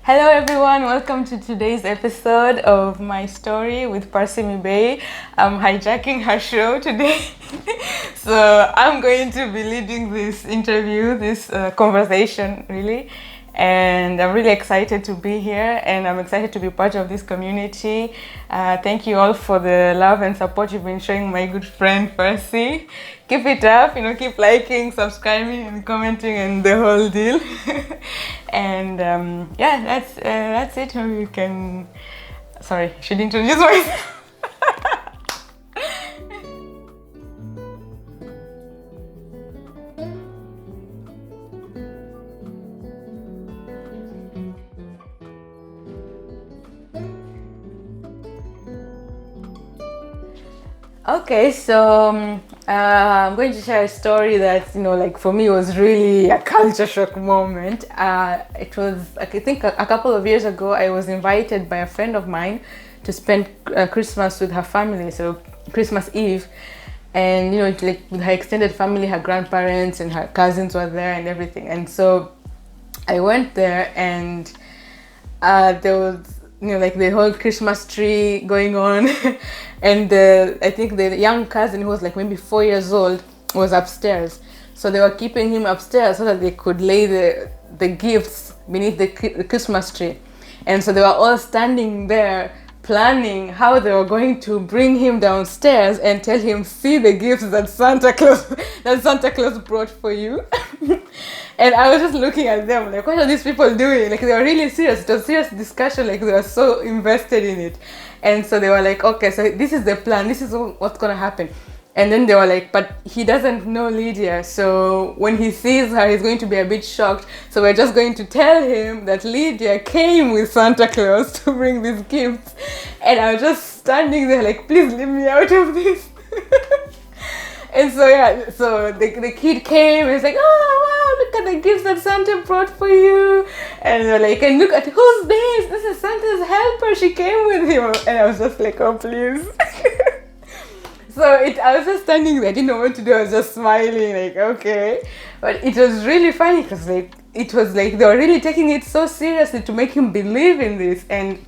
Hello everyone, welcome to today's episode of My Story with Parsimi Bay. I'm hijacking her show today. So I'm going to be leading this interview, this conversation really. And I'm really excited to be here and I'm excited to be part of this community. Thank you all for the love and support you've been showing my good friend Percy. Keep it up, keep liking, subscribing and commenting and the whole deal. And that's it. Maybe you can, sorry, I should introduce myself. Okay, so I'm going to share a story that, for me was really a culture shock moment. It was, I think a couple of years ago, I was invited by a friend of mine to spend Christmas with her family, so Christmas Eve. And, with her extended family, her grandparents and her cousins were there and everything. And so I went there and there was, the whole Christmas tree going on. And I think the young cousin, who was maybe 4 years old, was upstairs. So they were keeping him upstairs so that they could lay the gifts beneath the Christmas tree. And so they were all standing there planning how they were going to bring him downstairs and tell him, see the gifts that Santa Claus brought for you. And I was just looking at them like, what are these people doing? They were really serious. It was a serious discussion. They were so invested in it. And so they were like, okay, so this is the plan. This is what's going to happen. And then they were like, but he doesn't know Lydia. So when he sees her, he's going to be a bit shocked. So we're just going to tell him that Lydia came with Santa Claus to bring these gifts. And I was just standing there like, please leave me out of this. And so the kid came and was like, oh wow, look at the gifts that Santa brought for you. And they're like, and look at, who's this? This is Santa's helper, she came with him. And I was just like, oh please. So I was just standing there, I didn't know what to do, I was just smiling like, okay. But it was really funny because it was like they were really taking it so seriously to make him believe in this. And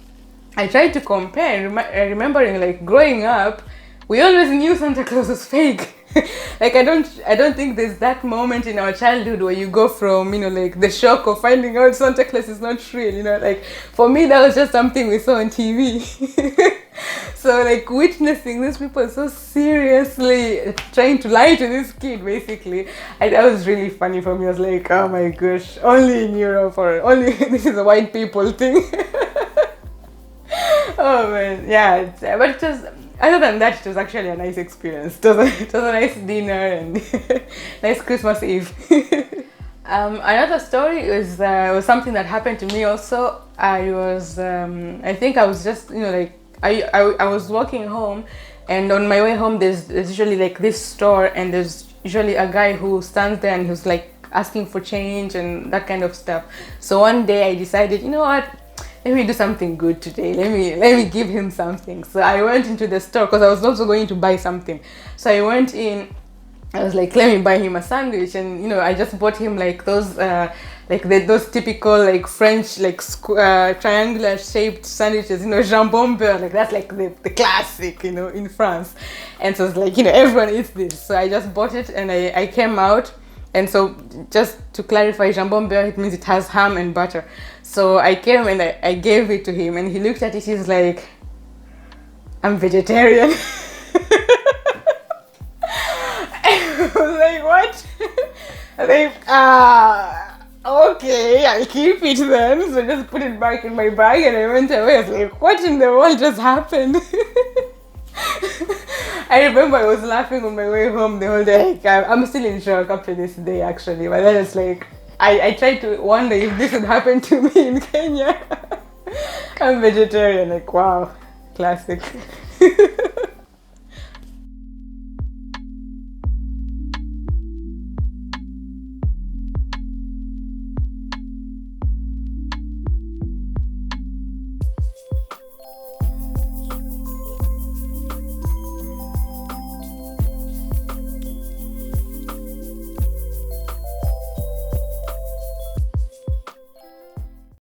I tried to compare, remembering growing up, we always knew Santa Claus was fake. I don't think there's that moment in our childhood where you go from, the shock of finding out Santa Claus is not real, for me that was just something we saw on TV. So witnessing these people so seriously trying to lie to this kid basically, that was really funny for me. I was like, oh my gosh, only in Europe or only this is a white people thing. Oh man, yeah, but it was, other than that, it was actually a nice experience. It was a nice dinner and nice Christmas Eve. Another story was something that happened to me also. I was, I think I was just, I was walking home, and on my way home there's usually this store, and there's usually a guy who stands there and who's asking for change and that kind of stuff. So one day I decided, you know what? Let me do something good today. Let me give him something. So I went into the store because I was also going to buy something. So I went in. I was like, let me buy him a sandwich, and I just bought him those those typical French triangular shaped sandwiches. Jambon beurre. That's the classic in France. And so it's everyone eats this. So I just bought it and I came out. And so, just to clarify, jambon beurre, it means it has ham and butter. So I came and I gave it to him, and he looked at it, he's like, I'm vegetarian. I was like, what? I was like, okay, I'll keep it then. So I just put it back in my bag and I went away. I was like, what in the world just happened? I remember I was laughing on my way home the whole day. I'm still in shock up to this day actually, but then it's I tried to wonder if this would happen to me in Kenya. I'm vegetarian, wow, classic.